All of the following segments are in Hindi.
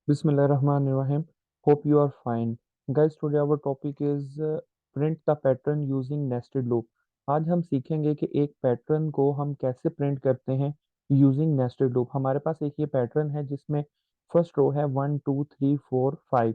Bismillahirrahmanirrahim. Hope you are fine. Guys, today our topic is print the pattern using nested loop. आज हम सीखेंगे कि एक पैटर्न को हम कैसे प्रिंट करते हैं यूजिंग नेस्टेड लूप। हमारे पास एक ये पैटर्न है जिसमें फर्स्ट रो है 1 2 3 4 5,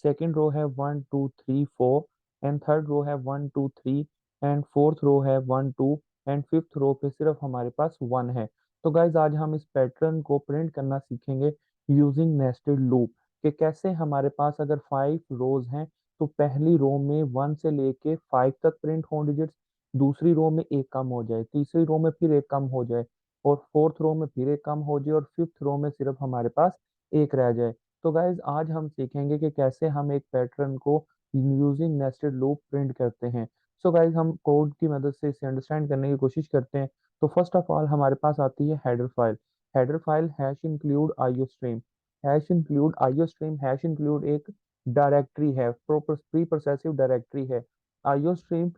सेकेंड रो है 1 2 3 4 एंड थर्ड रो है 1 2 3 एंड फोर्थ रो है 1 2 एंड फिफ्थ रो पे सिर्फ हमारे पास 1 है। तो गाइज आज हम इस पैटर्न को प्रिंट करना सीखेंगे यूजिंग नेस्टेड लूप कि कैसे हमारे पास अगर 5 रोज हैं तो पहली रो में 1 से लेके 5 तक प्रिंट हो डिजिट्स, दूसरी रो में एक कम हो जाए, तीसरी रो में फिर एक कम हो जाए और फोर्थ रो में फिर एक कम हो जाए और फिफ्थ रो में सिर्फ हमारे पास एक रह जाए। तो गाइज आज हम सीखेंगे कि कैसे हम एक पैटर्न को यूजिंग नेस्टेड लूप प्रिंट करते हैं। सो गाइज हम कोड की मदद से इसे अंडरस्टैंड करने की कोशिश करते हैं। तो फर्स्ट ऑफ ऑल हमारे पास आती है header file. Header file hash include IO stream. Hash include IO stream, hash include एक डायरेक्टरी है, प्री प्रोसेसिव डायरेक्टरी है। IO stream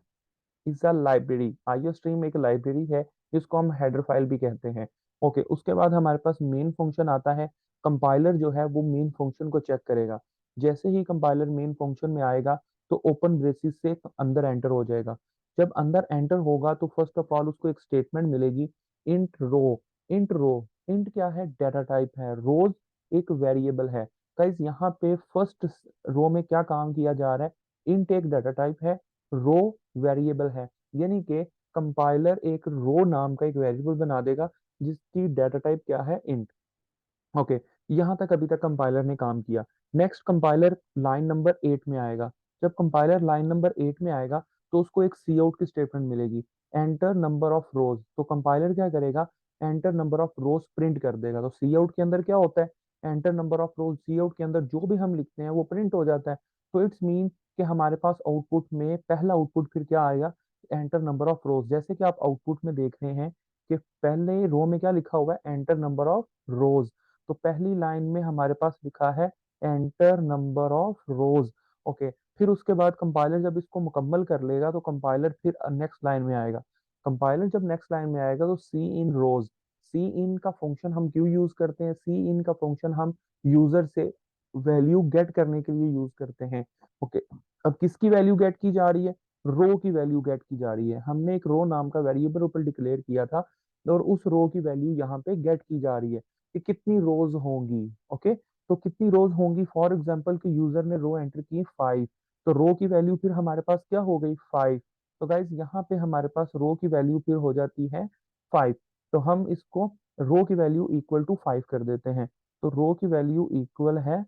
is a library, IO stream एक लाइब्रेरी है जिसको हम हेडर फाइल भी कहते हैं। ओके, उसके बाद हमारे पास मेन फंक्शन आता है। कंपाइलर जो है वो मेन फंक्शन को चेक करेगा। जैसे ही कंपाइलर मेन फंक्शन में आएगा तो ओपन ब्रेसिस से अंदर एंटर हो जाएगा। जब अंदर एंटर होगा तो फर्स्ट ऑफ ऑल उसको एक स्टेटमेंट मिलेगी, इंट रो। इंट रो, इंट क्या है? डाटा टाइप है। रोज एक वेरिएबल है। गाइस यहाँ पे फर्स्ट रो में क्या काम किया जा रहा है? इंट एक डाटा टाइप है, रो वेरिएबल है। यानी कि कंपाइलर एक रो नाम का एक वेरिएबल बना देगा जिसकी डाटा टाइप क्या है? इंट। ओके, यहाँ तक अभी तक कंपाइलर ने काम किया। नेक्स्ट कंपाइलर लाइन नंबर 8 में आएगा। जब कंपाइलर लाइन नंबर 8 में आएगा तो उसको एक सी आउट की स्टेटमेंट मिलेगी, एंटर नंबर ऑफ रोज। तो कंपाइलर क्या करेगा? Enter number of rose print कर देगा। तो सी आउट के अंदर क्या होता है? Enter number of rows. C out के अंदर जो भी हम लिखते हैं वो प्रिंट हो जाता है। तो इट्स मीन कि हमारे पास आउटपुट में पहला आउटपुट फिर क्या आएगा? एंटर नंबर ऑफ रोज। जैसे कि आप आउटपुट में देख रहे हैं कि पहले रो में क्या लिखा हुआ है? एंटर नंबर ऑफ रोज। तो पहली लाइन में हमारे पास लिखा है enter number of rose. Okay, फिर उसके बाद कंपाइलर जब इसको मुकम्मल कर लेगा तो कंपाइलर फिर नेक्स्ट लाइन में आएगा। कंपाइलर जब नेक्स्ट लाइन में आएगा तो सी इन रोज। सी इन का फंक्शन हम क्यों यूज करते हैं? सी इन का फंक्शन हम यूजर से वैल्यू गेट करने के लिए यूज करते हैं। ओके, अब किसकी वैल्यू गेट की जा रही है? रो की वैल्यू गेट की जा रही है। हमने एक रो नाम का वेरिएबल ऊपर डिक्लेयर किया था और उस रो की वैल्यू यहाँ पे गेट की जा रही है कि कितनी रोज होंगी। ओके, तो कितनी रोज होंगी? फॉर एग्जांपल कि यूजर ने रो एंटर की 5, तो रो की वैल्यू फिर हमारे पास क्या हो गई? 5। तो गाइज यहाँ पे हमारे पास रो की वैल्यू फिर हो जाती है 5। तो हम इसको रो की वैल्यू इक्वल टू 5 कर देते हैं। तो रो की वैल्यू इक्वल है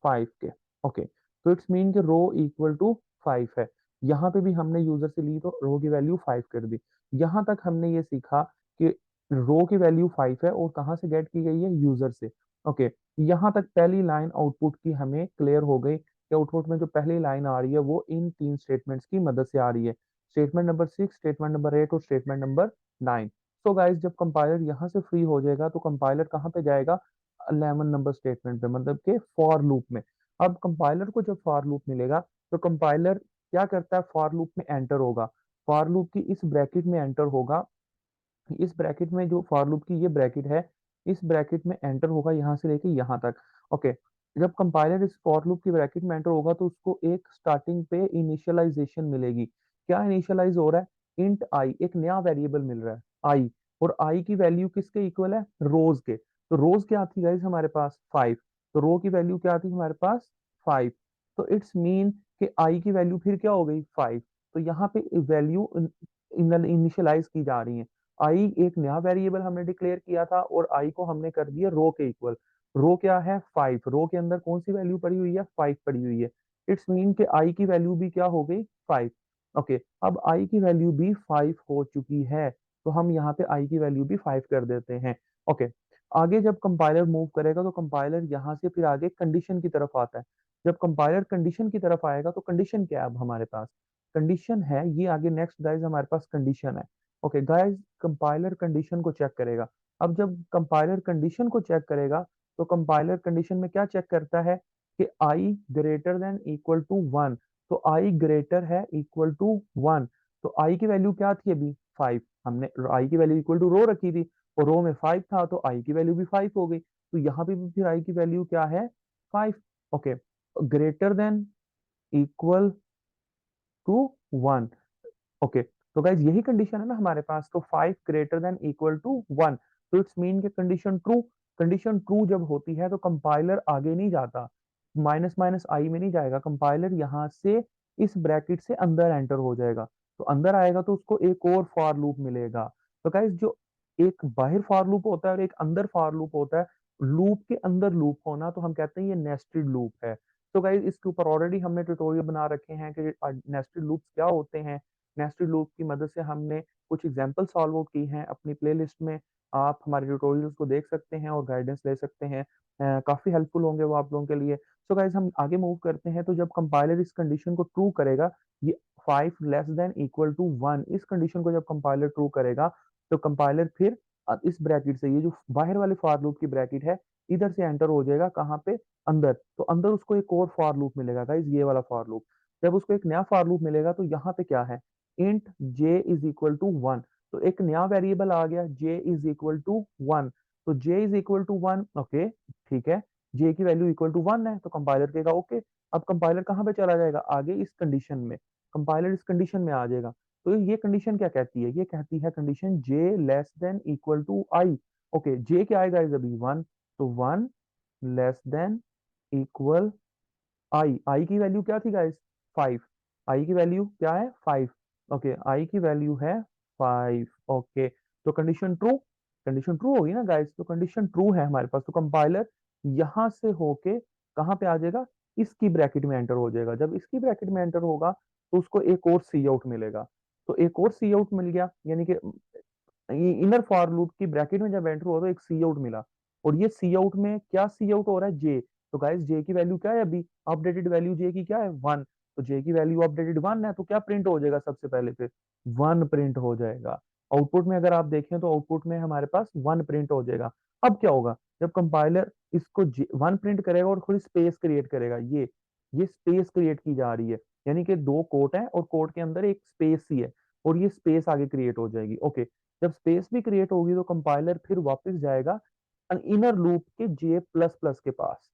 5 के। ओके, तो इट्स मीन कि रो इक्वल टू 5 है। यहाँ पे भी हमने यूजर से ली तो रो की वैल्यू 5 कर दी। यहाँ तक हमने ये सीखा कि रो की वैल्यू 5 है और कहाँ से गेट की गई है? यूजर से। ओके, यहाँ तक पहली लाइन आउटपुट की हमें क्लियर हो गई कि आउटपुट में जो पहली लाइन आ रही है वो इन तीन स्टेटमेंट्स की मदद से आ रही है, स्टेटमेंट नंबर 6, स्टेटमेंट नंबर 8 और स्टेटमेंट नंबर 9। सो गाइस जब कंपाइलर यहाँ से फ्री हो जाएगा तो कंपाइलर कहाँ पे जाएगा? 11 नंबर स्टेटमेंट पे, मतलब के फॉर लूप में। अब कंपाइलर को जब फॉर लूप मिलेगा तो कंपाइलर क्या करता है? फॉर लूप में एंटर होगा। फॉर लूप की इस ब्रैकेट में एंटर होगा। इस ब्रैकेट में जो फॉर लूप की ये ब्रैकेट है, इस ब्रैकेट में एंटर होगा यहाँ से लेके यहाँ तक। ओके, जब कंपाइलर इस फॉर लूप की ब्रैकेट में एंटर होगा तो उसको एक स्टार्टिंग पे इनिशियलाइजेशन मिलेगी। क्या इनिशियलाइज हो रहा है? इंट आई, एक नया वेरिएबल मिल रहा है आई। और आई की वैल्यू किसके इक्वल है? रोज के। तो रोज क्या थी गाइस हमारे पास? 5। तो रो की वैल्यू क्या थी हमारे पास? 5। तो इट्स मीन कि आई की वैल्यू फिर क्या हो गई? 5। तो यहाँ पे वैल्यू इनिशियलाइज की जा रही है। आई एक नया वेरिएबल हमने डिक्लेयर किया था और आई को हमने कर दिया रो के इक्वल। रो क्या है? 5। रो के अंदर कौन सी वैल्यू पड़ी हुई है? 5 पड़ी हुई है। इट्स मीन के आई की वैल्यू भी क्या हो गई? 5। ओके, अब आई की वैल्यू भी 5 हो चुकी है तो हम यहाँ पे आई की वैल्यू भी 5 कर देते हैं। ओके, आगे जब कंपाइलर मूव करेगा तो कंपाइलर यहाँ से फिर आगे कंडीशन की तरफ आता है। जब कंपाइलर कंडीशन की तरफ आएगा तो कंडीशन क्या है? अब हमारे पास कंडीशन है ये आगे, नेक्स्ट गाइज हमारे पास कंडीशन है। ओके गाइस, कंपाइलर कंडीशन को चेक करेगा। अब जब कंपाइलर कंडीशन को चेक करेगा तो कंपाइलर कंडीशन में क्या चेक करता है कि आई ग्रेटर देन इक्वल टू 1। तो आई ग्रेटर है इक्वल टू 1। तो आई की वैल्यू क्या थी अभी? 5। हमने आई की वैल्यू इक्वल टू रो रखी थी और रो में 5 था तो आई की वैल्यू भी 5 हो गई। तो यहाँ पे भी फिर आई की वैल्यू क्या है? 5। Okay, greater than equal to 1। Okay, तो गाइज यही कंडीशन है ना हमारे पास, तो 5 ग्रेटर देन इक्वल टू 1, तो इट्स मीन के कंडीशन ट्रू। कंडीशन ट्रू जब होती है तो कंपाइलर आगे नहीं जाता, माइनस माइनस आई में नहीं जाएगा, कंपाइलर यहाँ से इस ब्रैकेट से अंदर एंटर हो जाएगा। तो अंदर आएगा तो उसको एक और फॉर लूप मिलेगा। तो गाइज जो एक बाहर फॉर लूप होता है और एक अंदर फॉर लूप होता है, लूप के अंदर लूप होना तो हम कहते हैं ये नेस्टेड लूप है। तो गाइज इसके ऊपर ऑलरेडी हमने ट्यूटोरियल बना रखे हैं कि नेस्टेड लूप्स क्या होते हैं। नेस्टेड लूप की मदद से हमने कुछ एग्जाम्पल सॉल्व आउट की हैं अपनी प्लेलिस्ट में, आप हमारे ट्यूटोरियल्स को देख सकते हैं और गाइडेंस ले सकते हैं। काफी हेल्पफुल होंगे वो आप लोगों के लिए। सो गाइज हम आगे मूव करते हैं, तो जब कंपाइलर इस कंडीशन को ट्रू करेगा, ये 5 लेस देन इक्वल टू 1, इस कंडीशन को जब कंपाइलर ट्रू करेगा, तो कंपाइलर फिर इस ब्रैकेट से, ये जो बाहर वाले फॉर लूप की ब्रैकेट है, इधर से एंटर हो जाएगा कहाँ पे, अंदर। तो अंदर उसको एक और फॉर लूप मिलेगा गाइज, ये वाला फॉर लूप। जब उसको एक नया फॉर लूप मिलेगा तो यहाँ पे क्या है, int j is equal to 1। तो एक नया वेरिएबल आ गया, j इज इक्वल टू 1। तो j is equal to 1, okay ठीक है, j की वैल्यू इक्वल टू 1 है, तो कंपाइलर कहेगा ओके। अब कंपाइलर कहाँ पे चला जाएगा, आगे इस कंडीशन में, कंपाइलर इस कंडीशन में आ जाएगा। तो ये कंडीशन क्या कहती है, ये कहती है condition j less than equal to i। Okay, j क्या आएगा इज अभी 1, तो 1 लेस देन इक्वल आई की वैल्यू क्या थी गाइस, 5। आई की वैल्यू क्या है, 5। ओके, आई की वैल्यू है 5। ओके, तो कंडीशन ट्रू, कंडीशन ट्रू होगी ना गाइस, तो कंडीशन ट्रू है हमारे पास, तो कंपाइलर यहां से होके कहाँ पे आ जाएगा, इसकी ब्रैकेट में एंटर हो जाएगा। जब इसकी ब्रैकेट में एंटर होगा तो उसको एक और सी आउट मिलेगा। तो एक और सी आउट मिल गया, यानी कि इनर फॉर लूप की ब्रैकेट में जब एंटर हुआ तो एक सी आउट मिला। और ये सी आउट में क्या सी आउट हो रहा है, जे। तो गाइस जे की वैल्यू क्या है, अभी अपडेटेड वैल्यू जे की क्या है, 1। तो जे की वैल्यू अपडेटेड 1 है, तो क्या प्रिंट हो जाएगा सबसे पहले, फिर 1 प्रिंट हो जाएगा। आउटपुट में अगर आप देखें तो आउटपुट में हमारे पास 1 प्रिंट हो जाएगा। अब क्या होगा, जब कंपाइलर इसको 1 प्रिंट करेगा और थोड़ी स्पेस क्रिएट करेगा, ये स्पेस क्रिएट की जा रही है, यानी कि दो कोट है और कोट के अंदर एक स्पेस ही है, और ये स्पेस आगे क्रिएट हो जाएगी। ओके, जब स्पेस भी क्रिएट होगी तो कंपाइलर फिर वापस जाएगा इनर लूप के जे प्लस प्लस के पास,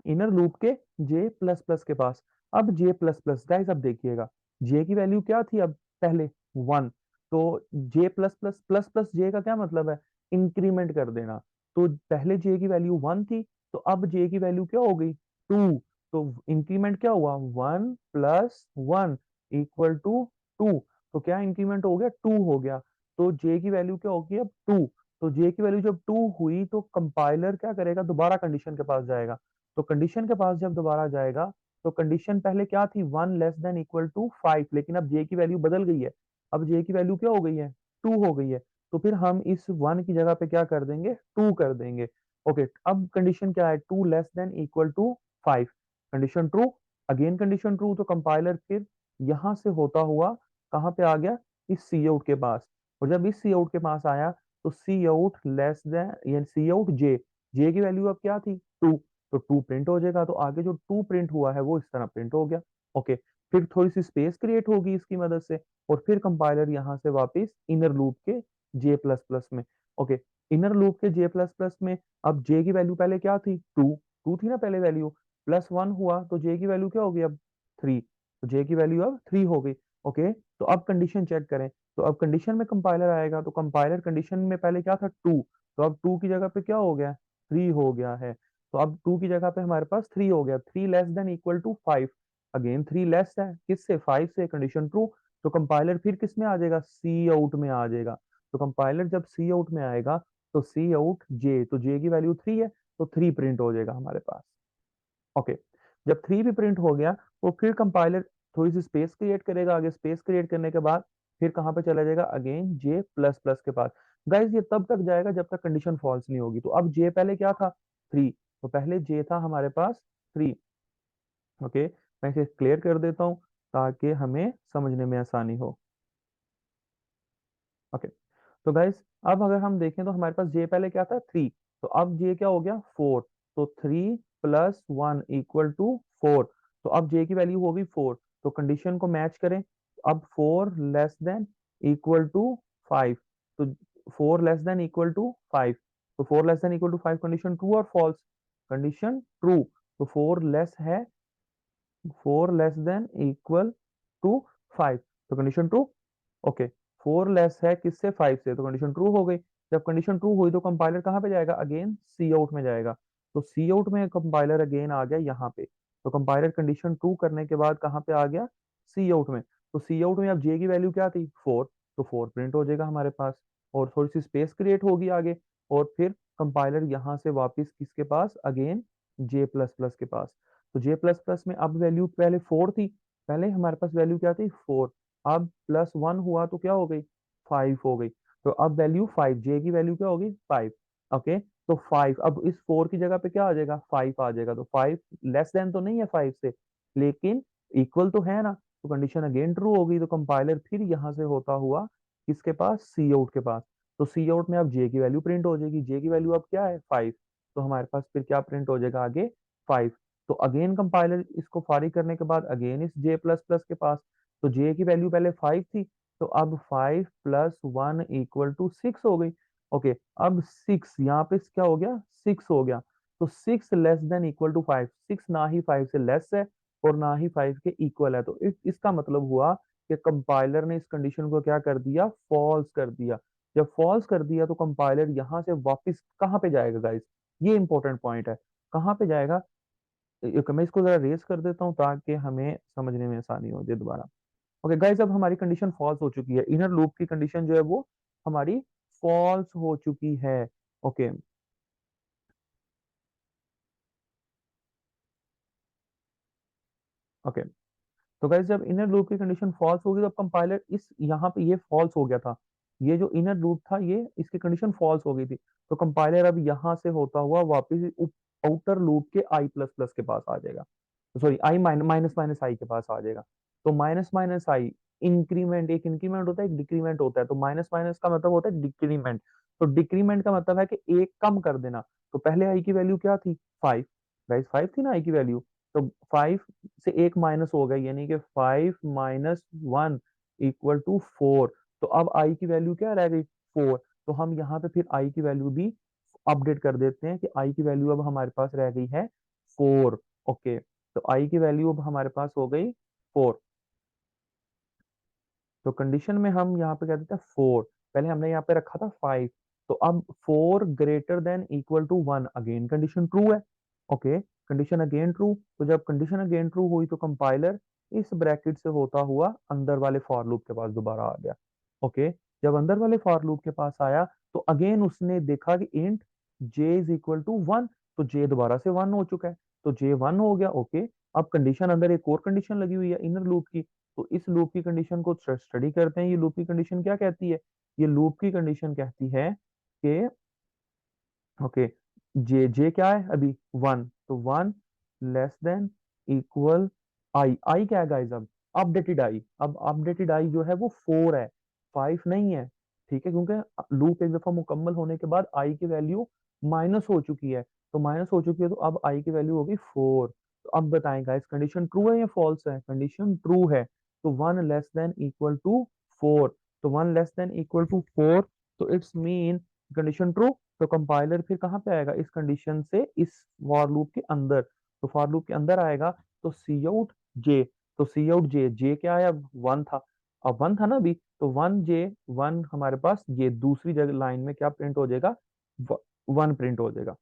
इनर लूप के जे प्लस प्लस के पास। अब जे प्लस प्लस गाइस, अब देखिएगा जे की वैल्यू क्या थी, अब पहले 1। तो जे प्लस प्लस प्लस प्लस जे का क्या मतलब है, इंक्रीमेंट कर देना। तो पहले जे की वैल्यू 1 थी, तो अब जे की वैल्यू क्या हो गई, 2। तो इंक्रीमेंट क्या हुआ, 1 प्लस 1 इक्वल टू 2। तो क्या इंक्रीमेंट हो गया, 2 हो गया। तो जे की वैल्यू क्या होगी अब, 2। तो जे की वैल्यू जब 2 हुई तो कंपाइलर क्या करेगा, दोबारा कंडीशन के पास जाएगा। तो कंडीशन के पास जब दोबारा जाएगा, तो कंडीशन पहले क्या थी, 1 लेस देन इक्वल टू 5, लेकिन अब जे की वैल्यू बदल गई है। अब जे की वैल्यू क्या हो गई है, 2 हो गई है। तो फिर हम इस 1 की जगह पे क्या कर देंगे, 2 कर देंगे। ओके, अब कंडीशन क्या है, 2 less than equal to 5, condition true. Again condition true, तो कंपाइलर फिर यहां से होता हुआ कहाँ पे आ गया, इस सी आउट के पास। और जब इस सी आउट के पास आया, तो सी आउट लेस देन, यानी सी आउट जे, जे की वैल्यू अब क्या थी, 2। तो 2 प्रिंट हो जाएगा, तो आगे जो 2 प्रिंट हुआ है वो इस तरह प्रिंट हो गया। ओके, फिर थोड़ी सी स्पेस क्रिएट होगी इसकी मदद से, और फिर कंपाइलर यहाँ से वापस इनर लूप के जे प्लस प्लस में। ओके, इनर लूप के जे प्लस प्लस में, अब जे की वैल्यू पहले क्या थी, 2। 2 थी ना पहले वैल्यू, प्लस 1 हुआ तो जे की वैल्यू क्या होगी अब, 3। तो जे की वैल्यू अब 3 हो गई। ओके, तो अब कंडीशन चेक करें, तो अब कंडीशन में कंपाइलर आएगा, तो कंपाइलर कंडीशन में पहले क्या था, 2। तो अब 2 की जगह पे क्या हो गया, 3 हो गया है। तो अब 2 की जगह पे हमारे पास 3 हो गया, 3 less than equal to 5। Again 3 less है किससे, 5 से, कंडीशन ट्रू। तो कंपाइलर फिर किस में आ जाएगा, सी आउट में आ जाएगा। तो कंपाइलर जब सी आउट में आएगा, तो सी आउट जे, तो जे की वैल्यू 3 है, तो 3 प्रिंट हो जाएगा हमारे पास। ओके, जब 3 भी प्रिंट हो गया, तो फिर कंपाइलर थोड़ी सी स्पेस क्रिएट करेगा, आगे स्पेस क्रिएट करने के बाद फिर कहाँ पे चला जाएगा, अगेन जे प्लस प्लस के पास। गाइस ये तब तक जाएगा जब तक कंडीशन फॉल्स नहीं होगी। तो अब जे पहले क्या था, 3। तो पहले जे था हमारे पास 3। ओके, मैं इसे क्लियर कर देता हूँ ताकि हमें समझने में आसानी हो। ओके, तो गाइस अब अगर हम देखें तो हमारे पास जे पहले क्या था, 3। तो अब जे क्या हो गया, 4। तो 3 प्लस 1 इक्वल टू 4। तो अब जे की वैल्यू होगी 4। तो कंडीशन को मैच करें, अब 4 लेस देन इक्वल टू 5। तो 4 लेस देन इक्वल टू 5। तो 4 less than equal to 5 condition true और फॉल्स। कंडीशन ट्रू, तो 4 लेस है, 4 लेस देन इक्वल टू 5, तो कंडीशन ट्रू। ओके, 4 लेस है किससे, 5 से, तो कंडीशन ट्रू हो गई। जब कंडीशन ट्रू हुई तो कंपाइलर कहाँ पे जाएगा, अगेन सी आउट में जाएगा। तो सी आउट में कंपाइलर अगेन आ गया यहाँ पे। तो कंपाइलर कंडीशन ट्रू करने के बाद कहाँ पे आ गया, सी आउट में। तो सी आउट में अब जे की वैल्यू क्या थी, 4, तो 4 प्रिंट हो जाएगा हमारे पास, और थोड़ी सी स्पेस क्रिएट होगी आगे, और फिर कंपाइलर यहाँ से वापस किसके पास, अगेन जे प्लस प्लस के पास। तो जे प्लस प्लस में अब वैल्यू पहले 4 थी, पहले हमारे पास वैल्यू क्या थी, 4, अब +1 हुआ तो क्या हो गई, 5 हो गई। तो अब वैल्यू 5, जे की वैल्यू क्या होगी, 5। ओके, तो 5, अब इस 4 की जगह पे क्या आ जाएगा, 5 आ जाएगा। तो 5 लेस देन तो नहीं है 5 से, लेकिन इक्वल तो है ना, तो कंडीशन अगेन ट्रू हो गई। तो कंपाइलर फिर यहाँ से होता हुआ किसके पास, सी आउट के पास। तो सी आउट में अब जे की वैल्यू प्रिंट हो जाएगी, जे की वैल्यू अब क्या है, 5। तो हमारे पास फिर क्या प्रिंट हो जाएगा आगे, 5। तो अगेन कंपाइलर इसको फारिग करने के बाद अगेन इस जे प्लस प्लस के पास। तो जे की वैल्यू पहले 5 थी, तो अब 5 + 1 = 6 हो गई। ओके, अब 6 यहाँ पे क्या हो गया, 6 हो गया। तो 6 < 6 ना ही 5 से लेस है और ना ही 5 के इक्वल है। तो इसका मतलब हुआ कि कंपाइलर ने इस कंडीशन को क्या कर दिया, फॉल्स कर दिया। जब फॉल्स कर दिया तो कंपाइलर यहां से वापस कहाँ पे जाएगा गाइस, ये इंपॉर्टेंट पॉइंट है, कहाँ पे जाएगा। मैं इसको जरा रेस कर देता हूँ ताकि हमें समझने में आसानी हो जाए दोबारा। ओके गाइस, अब हमारी कंडीशन फॉल्स हो चुकी है, इनर लूप की कंडीशन जो है वो हमारी फॉल्स हो चुकी है। ओके, ओके, तो गाइस जब इनर लूप की कंडीशन फॉल्स होगी तो अब कंपाइलर इस यहाँ पे ये फॉल्स हो गया था, ये जो इनर लूप था ये इसकी कंडीशन फॉल्स हो गई थी। तो कंपाइलर अब यहाँ से होता हुआ वापस आउटर लूप के आई प्लस प्लस के पास आ जाएगा, सॉरी आई माइनस माइनस आई के पास आ जाएगा। तो माइनस माइनस आई इंक्रीमेंट, एक इंक्रीमेंट होता है एक डिक्रीमेंट होता है। तो माइनस माइनस का मतलब होता है डिक्रीमेंट। तो डिक्रीमेंट का मतलब है कि एक कम कर देना। तो पहले आई की वैल्यू क्या थी, 5, गाइस 5 थी ना आई की वैल्यू। तो 5 से एक माइनस हो गया, यानी कि 5 - 1 = 4। तो अब आई की वैल्यू क्या रह गई, 4। तो हम यहाँ पे फिर आई की वैल्यू भी अपडेट कर देते हैं कि आई की वैल्यू अब हमारे पास रह गई है 4। ओके, तो आई की वैल्यू अब हमारे पास हो गई 4। तो कंडीशन में हम यहाँ पे कह देते हैं 4, पहले हमने यहाँ पे रखा था 5। तो अब 4 < 1 अगेन कंडीशन ट्रू है। Okay, condition again true. तो जब कंडीशन अगेन ट्रू हुई तो कंपाइलर इस ब्रैकेट से होता हुआ अंदर वाले फॉर लूप के पास दोबारा आ गया। ओके, जब अंदर वाले फॉर लूप के पास आया तो अगेन उसने देखा कि इंट j = 1, तो j दोबारा से 1 हो चुका है, तो j 1 हो गया। ओके, अब कंडीशन अंदर एक और कंडीशन लगी हुई है इनर लूप की। तो इस लूप की कंडीशन को स्टडी करते हैं। ये लूप की कंडीशन क्या कहती है, ये लूप की कंडीशन कहती है कि ओके, जे जे क्या है अभी, 1, तो 1 < आई, आई क्या है गाइस, अब अपडेटेड आई, अब अपडेटेड आई जो है वो 4 है, 5 नहीं है। ठीक है, क्योंकि लूप एक दफा मुकम्मल होने के बाद आई की वैल्यू माइनस हो चुकी है। तो माइनस हो चुकी है तो अब आई की वैल्यू होगी 4। तो अब बताएं गाइस कंडीशन ट्रू है या फॉल्स है, कंडीशन ट्रू है। तो 1 < 4 तो 1 < 4 तो इट्स मीन कंडीशन ट्रू। तो कंपाइलर फिर कहाँ पे आएगा, इस कंडीशन से इस फॉर लूप के अंदर। तो फॉर लूप के अंदर आएगा तो सी आउट जे, तो सी आउट जे, जे क्या है अब 1 था, अब 1 था ना अभी, तो 1 J 1 हमारे पास ये दूसरी जगह लाइन में क्या प्रिंट हो जाएगा, 1 प्रिंट हो जाएगा।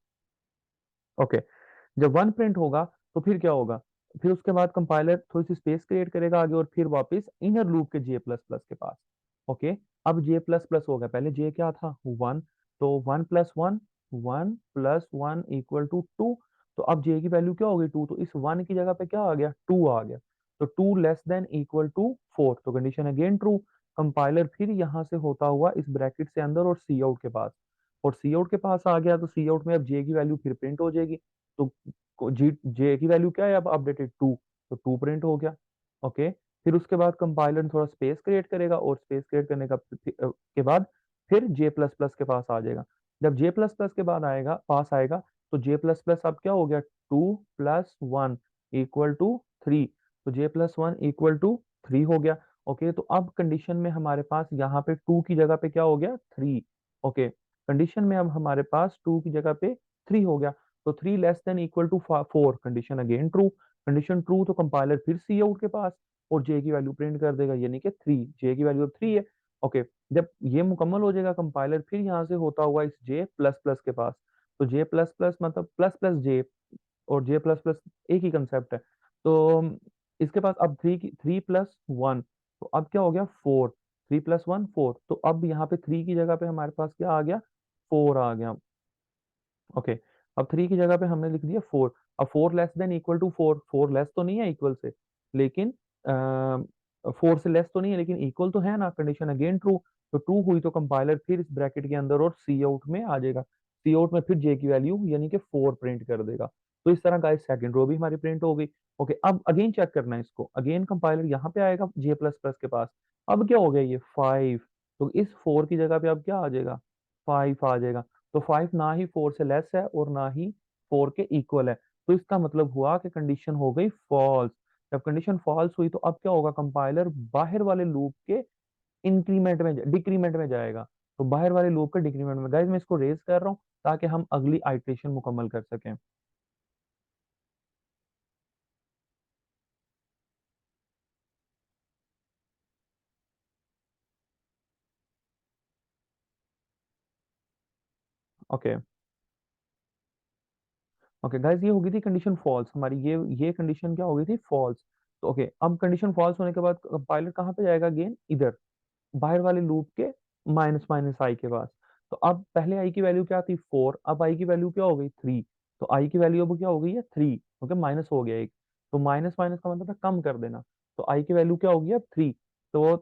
ओके, जब 1 प्रिंट होगा तो फिर क्या होगा, फिर उसके बाद कंपाइलर थोड़ी सी स्पेस क्रिएट करेगा आगे और फिर वापस इनर लूप के जे प्लस प्लस के पास। ओके, अब जे प्लस प्लस हो गया, पहले जे क्या था 1, तो 1 + 1, 1 + 1 = 2। तो अब जे की वैल्यू क्या हो गई 2, तो इस 1 की जगह पे क्या आ गया, 2 आ गया। तो 2 < 4 तो कंडीशन अगेन ट्रू। कंपाइलर फिर यहाँ से होता हुआ इस ब्रैकेट से अंदर और सी आउट के पास, और सी आउट के पास आ गया। तो सी आउट में अब जे की वैल्यू फिर प्रिंट हो जाएगी। तो जी जे की वैल्यू क्या है अब अपडेटेड 2, तो 2 प्रिंट हो गया। ओके, फिर उसके बाद कंपाइलर थोड़ा स्पेस क्रिएट करेगा और स्पेस क्रिएट करने का के बाद फिर जे प्लस प्लस के पास आ जाएगा। जब जे प्लस प्लस के बाद आएगा, पास आएगा, तो जे प्लस प्लस अब क्या हो गया, 2 + 1 = 3। तो J + 1 = 3 हो गया। ओके, तो अब कंडीशन में हमारे पास यहाँ पे 2 की जगह पे क्या हो गया, 3। ओके, कंडीशन में अब हमारे पास 2 की जगह पे 3 हो गया। तो 3 < 4 condition again true. Condition true तो कंपाइलर फिर सी आउट के पास और जे की वैल्यू प्रिंट कर देगा, यानी कि 3, जे की वैल्यू 3 है। ओके, जब ये मुकम्मल हो जाएगा कंपाइलर फिर यहाँ से होता हुआ इस जे प्लस प्लस के पास। तो जे प्लस प्लस मतलब प्लस प्लस जे, और जे प्लस प्लस एक ही कंसेप्ट है। तो इसके पास अब 3 प्लस 1, तो अब क्या हो गया 4। 3 + 1 4, तो अब यहाँ पे 3 की जगह पे हमारे पास क्या आ गया, 4 आ गया। ओके, अब 3 की जगह पे हमने लिख दिया 4। अब 4 < 4, 4 लेस तो नहीं है इक्वल से, लेकिन 4 से लेस तो नहीं है लेकिन इक्वल तो है ना, कंडीशन अगेन ट्रू। तो ट्रू हुई तो कंपाइलर फिर इस ब्रैकेट के अंदर और सी आउट में आ जाएगा। सी आउट में फिर जे की वैल्यू यानी कि 4 प्रिंट कर देगा। तो इस तरह गाइस सेकंड रो भी हमारी प्रिंट हो गई। ओके, अब अगेन चेक करना है इसको, अगेन कंपाइलर यहाँ पे आएगा जे प्लस प्लस के पास। अब क्या हो गया ये 5, तो इस 4 की जगह पे अब क्या आ जाएगा, 5 आ जाएगा। तो 5 ना ही 4 से लेस है और ना ही 4 के इक्वल है। तो इसका मतलब हुआ कि कंडीशन हो गई फॉल्स। जब कंडीशन फॉल्स हुई तो अब क्या होगा, कंपाइलर बाहर वाले लूप के इंक्रीमेंट में डिक्रीमेंट में जाएगा। तो बाहर वाले लूप के डिक्रीमेंट में, गाइस मैं इसको रेज कर रहा हूँ ताकि हम अगली आइट्रेशन मुकम्मल कर सकें। ओके, ओके गाइस, ये हो गई थी कंडीशन फॉल्स हमारी, ये कंडीशन क्या हो गई थी, फॉल्स। तो ओके, अब कंडीशन फॉल्स होने के बाद कंपाइलर कहाँ पे जाएगा, अगेन इधर बाहर वाले लूप के माइनस माइनस आई के पास। तो अब पहले आई की वैल्यू क्या थी 4, अब आई की वैल्यू क्या हो गई 3। तो आई की वैल्यू अब क्या हो गई है 3, ओके माइनस हो गया एक। तो माइनस माइनस का मतलब है कम कर देना। तो आई की वैल्यू क्या होगी अब 3। तो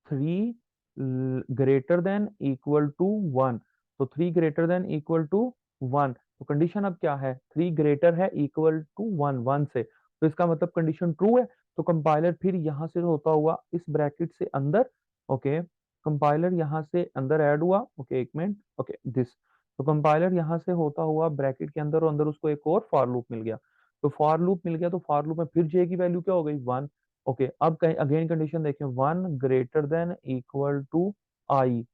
3 < greater than equal to 1। तो 3 < greater than equal to 1, तो कंडीशन अब क्या है, 3 ग्रेटर है इक्वल टू 1, 1 से, तो इसका मतलब कंडीशन ट्रू है। तो कंपाइलर फिर यहां से होता हुआ इस ब्रैकेट से अंदर, ओके, कंपाइलर यहाँ से अंदर ऐड हुआ, ओके एक मिनट, ओके दिस। तो कंपाइलर यहाँ से होता हुआ ब्रैकेट के अंदर और अंदर उसको एक और फॉर लूप मिल गया। तो फॉर लूप मिल गया तो फॉर लूप में फिर जे की वैल्यू क्या हो गई 1। ओके, अब कहीं अगेन कंडीशन देखें, 1 < greater than equal to आई।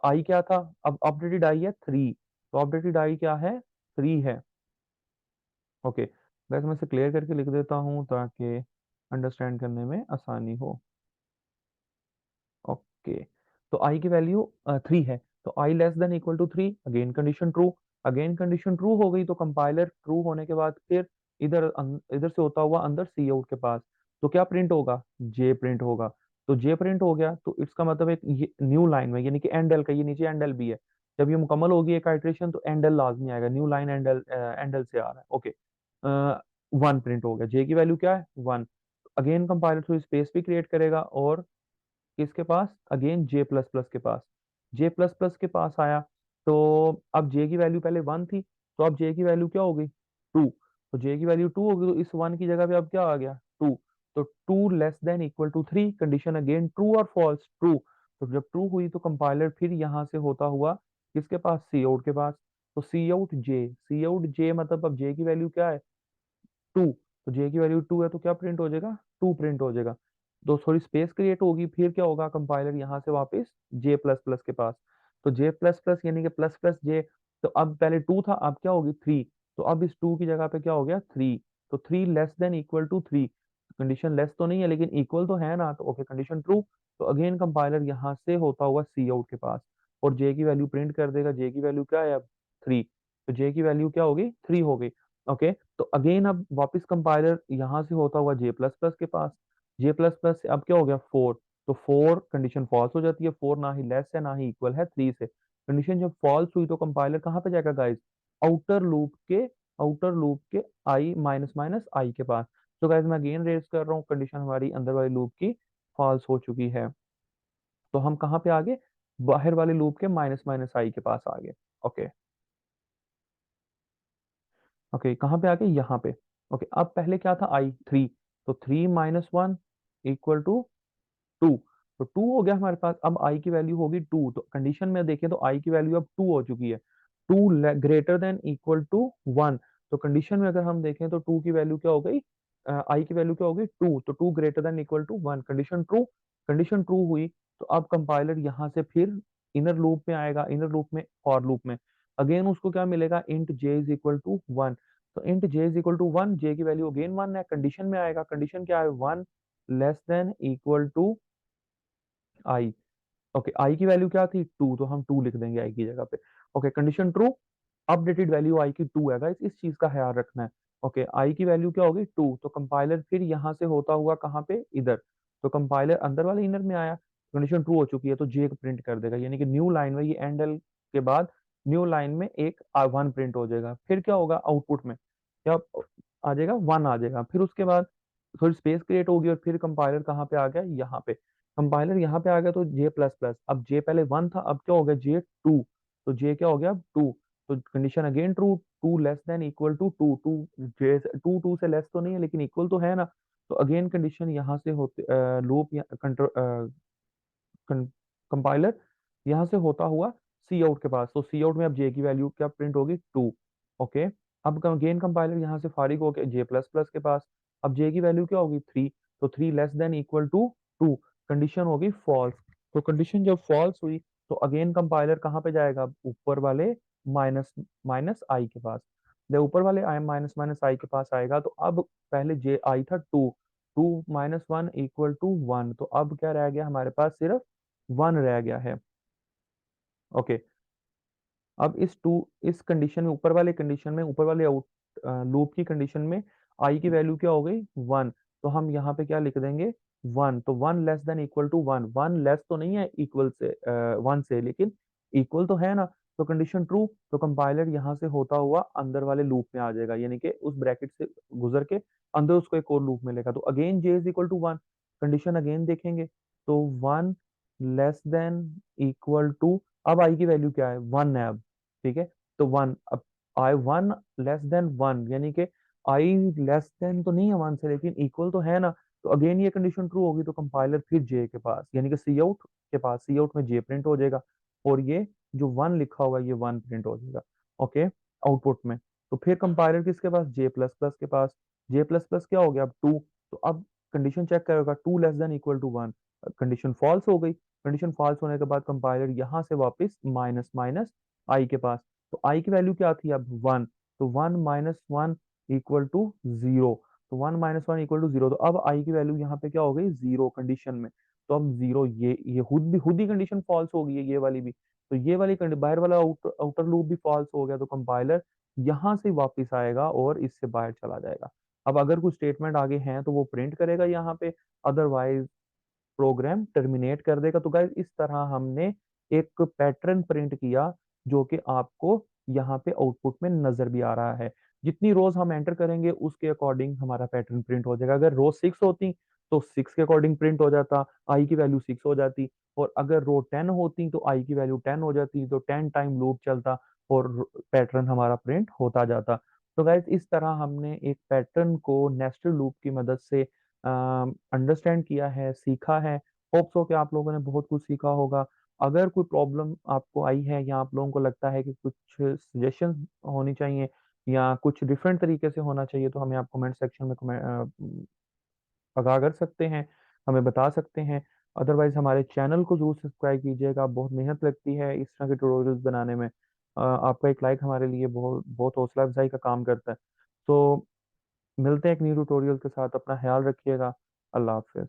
आई क्या था, अब अपडेटेड आई है 3, तो अपडेटेड आई क्या है 3 है। ओके, वैसे मैं इसे क्लियर करके लिख देता हूँ ताकि अंडरस्टैंड करने में आसानी हो। ओके, तो आई की वैल्यू 3 है, तो I less than equal to 3, again condition true. Again condition true हो गई तो कंपाइलर ट्रू होने के बाद फिर इधर से होता हुआ अंदर सी आउट के पास, तो क्या प्रिंट होगा, जे प्रिंट होगा। तो जे प्रिंट हो गया तो इसका मतलब एक ये न्यू लाइन में, यानी कि एंड एल का, ये नीचे एंड एल भी है। जब ये मुकम्मल होगी एक आइट्रेशन तो एंड एल लाजमी आएगा, न्यू लाइन एंड एल से आ रहा है। ओके, 1 प्रिंट हो गया, जे की वैल्यू क्या है 1। अगेन कंपाइलर थ्रू स्पेस भी क्रिएट करेगा और किसके पास, अगेन जे प्लस प्लस के पास। जे प्लस प्लस के पास आया तो अब जे की वैल्यू पहले 1 थी, तो अब जे की वैल्यू क्या हो गई 2। तो जे की वैल्यू 2 हो गई, तो इस 1 की जगह पे अब क्या आ गया 2। तो 2 < कंडीशन अगेन ट्रू और फॉल्स, ट्रू। तो जब ट्रू हुई तो कंपाइलर फिर यहाँ से होता हुआ किसके पास, सी आउट के पास। तो सी आउट जे मतलब अब जे की वैल्यू क्या है 2। तो जे की वैल्यू 2 है तो क्या प्रिंट हो जाएगा, 2 प्रिंट हो जाएगा। तो थोड़ी स्पेस क्रिएट होगी, फिर क्या होगा, कंपाइलर यहाँ से वापस जे प्लस प्लस के पास। तो जे प्लस प्लस यानी कि प्लस प्लस जे, तो अब पहले 2 था अब क्या होगी 3। तो अब इस 2 की जगह पे क्या हो गया 3। तो 3 < 3 कंडीशन लेस तो नहीं है लेकिन इक्वल तो है ना, तो ओके कंडीशन ट्रू। तो अगेन कंपाइलर यहाँ से होता हुआ सी आउट के पास और जे की वैल्यू प्रिंट कर देगा, जे की वैल्यू क्या है अब 3। तो जे की वैल्यू क्या होगी 3 हो गई। ओके, तो अगेन अब वापस कंपाइलर यहाँ से होता हुआ जे प्लस प्लस के पास, जे प्लस प्लस से अब क्या हो गया 4। तो 4 कंडीशन फॉल्स हो जाती है, 4 ना ही लेस है ना ही इक्वल है 3 से। कंडीशन जब फॉल्स हुई तो कंपाइलर कहाँ पे जाएगा गाइस, आउटर लूप के आउटर लूप के आई माइनस माइनस आई के पास। तो गाइस मैं अगेन रेज कर रहा हूँ, कंडीशन हमारी अंदर वाली लूप की फॉल्स हो चुकी है। तो हम कहाँ पे आगे, बाहर वाले लूप के माइनस माइनस आई के पास आगे। ओके, ओके कहाँ पे आगे, यहाँ पे। ओके, अब पहले क्या था आई 3, तो 3 - 1 इक्वल टू 2। तो 2 हो गया हमारे पास, अब आई की वैल्यू होगी 2। तो कंडीशन में देखें तो आई की वैल्यू अब 2 हो चुकी है, 2 < greater than equal to 1। तो कंडीशन में अगर हम देखें तो 2 की वैल्यू क्या हो गई, आई की वैल्यू क्या हो गई 2, तो 2 < greater than equal to 1, condition true. Condition true हुई तो अब कंपाइलर यहाँ से फिर इनर लूप में आएगा, इनर लूप में फॉर लूप में। अगेन उसको क्या मिलेगा, int J is equal to one. तो int J is equal to one, J की वैल्यू अगेन वन है, कंडीशन में आएगा, कंडीशन क्या है, one less than equal to I. Okay, I की वैल्यू क्या थी, टू, तो हम टू लिख देंगे आई की जगह पे। Okay, condition true, updated value I की टू है गाइस, इस चीज का ख्याल रखना है। ओके, आई की वैल्यू क्या होगी, टू, तो कंपाइलर फिर यहाँ से होता हुआ कहाँ पे, इधर, तो कंपाइलर अंदर वाले इनर में आया, कंडीशन ट्रू हो चुकी है तो जे प्रिंट कर देगा, यानी कि न्यू लाइन में, ये एंड एल के बाद न्यू लाइन में एक वन प्रिंट हो जाएगा। फिर क्या होगा आउटपुट में, क्या आ जाएगा, वन आ जाएगा। फिर उसके बाद थोड़ी स्पेस क्रिएट होगी और फिर कंपाइलर कहाँ पे आ गया, यहाँ पे, कंपाइलर यहाँ पे आ गया तो जे प्लस प्लस, अब जे पहले वन था, अब क्या हो गया, जे टू, तो जे क्या हो गया, टू, तो condition again true, two less than equal to two, two J two, two से लेस तो नहीं है लेकिन इक्वल तो है ना, तो अगेन कंडीशन यहाँ से होते लूप या कंपाइलर यहाँ से होता हुआ सी आउट के पास, तो सी आउट में अब जे की वैल्यू क्या प्रिंट होगी, टू। ओके, अब अगेन कंपाइलर यहाँ से फारिग होकर जे प्लस प्लस के पास, अब जे की वैल्यू क्या होगी, थ्री, तो three less than equal to two, condition होगी फॉल्स। तो कंडीशन जब फॉल्स हुई तो अगेन कंपाइलर कहाँ पे जाएगा, ऊपर वाले माइनस माइनस आई के पास, जब ऊपर वाले आई माइनस माइनस आई के पास आएगा तो अब पहले जे आई था two, two minus one equal to one, तो अब क्या रह गया हमारे पास, सिर्फ वन रह गया है। ओके, अब इस कंडीशन में, ऊपर वाले कंडीशन में, ऊपर वाले आउट लूप की कंडीशन में आई की वैल्यू क्या हो गई, वन, तो हम यहाँ पे क्या लिख देंगे, वन, तो one less than equal to one, one less तो नहीं है इक्वल से, वन से, लेकिन इक्वल तो है ना, तो कंडीशन ट्रू, तो कंपाइलर यहाँ से होता हुआ अंदर वाले लूप में आ जाएगा, यानी कि उस ब्रैकेट से गुजर के अंदर उसको एक और लूप मिलेगा, तो again J is equal to one, condition again देखेंगे तो one less than equal to, अब आई की वैल्यू क्या है, वन है अब, ठीक है, तो वन, अब I one less then one, यानी कि आई लेस देन तो नहीं है वन से लेकिन इक्वल तो है ना, तो अगेन ये कंडीशन ट्रू होगी, तो कंपाइलर फिर जे के पास, यानी कि सी आउट के पास, सी आउट में जे प्रिंट हो जाएगा और ये जो वन लिखा हुआ है ये वन प्रिंट हो जाएगा। ओके, आउटपुट में, तो फिर कंपाइलर किसके पास, जे प्लस प्लस के पास, जे प्लस प्लस क्या हो गया अब टू, तो अब कंडीशन चेक करेगा, two less than equal to one, condition false हो गई, कंडीशन फॉल्स होने के बाद कंपाइलर यहाँ से वापस माइनस माइनस आई के पास, तो आई की वैल्यू क्या थी अब, वन, तो one minus one equal to zero, तो one minus one equal to zero, तो अब आई की वैल्यू यहाँ पे क्या हो गई, जीरो कंडीशन में, तो अब जीरो, ये खुद ही कंडीशन फॉल्स हो गई है, ये वाली भी, तो ये वाली बाहर वाला आउटर लूप भी फॉल्स हो गया, तो कंपाइलर यहाँ से वापस आएगा और इससे बाहर चला जाएगा। अब अगर कुछ स्टेटमेंट आगे हैं तो वो प्रिंट करेगा यहाँ पे, अदरवाइज प्रोग्राम टर्मिनेट कर देगा। तो गाइस इस तरह हमने एक पैटर्न प्रिंट किया जो कि आपको यहाँ पे आउटपुट में नजर भी आ रहा है। जितनी रोज हम एंटर करेंगे उसके अकॉर्डिंग हमारा पैटर्न प्रिंट हो जाएगा। अगर रोज सिक्स होती तो सिक्स के अकॉर्डिंग प्रिंट हो जाता, आई की वैल्यू सिक्स हो जाती, और अगर रो टेन होती तो आई की वैल्यू टेन हो जाती, तो टेन टाइम लूप चलता और पैटर्न हमारा प्रिंट होता जाता। तो गाइस इस तरह हमने एक पैटर्न को नेस्टेड लूप की मदद से अंडरस्टैंड किया है, सीखा है। होप सो कि आप लोगों ने बहुत कुछ सीखा होगा। अगर कोई प्रॉब्लम आपको आई है या आप लोगों को लगता है कि कुछ सजेशन होनी चाहिए या कुछ डिफरेंट तरीके से होना चाहिए, तो हमें आप कमेंट सेक्शन में आगाह कर सकते हैं, हमें बता सकते हैं। अदरवाइज हमारे चैनल को जरूर सब्सक्राइब कीजिएगा, बहुत मेहनत लगती है इस तरह के ट्यूटोरियल्स बनाने में। आपका एक लाइक हमारे लिए बहुत बहुत हौसला अफजाई का काम करता है। तो मिलते हैं एक न्यू ट्यूटोरियल के साथ, अपना ख्याल रखिएगा। अल्लाह हाफिज।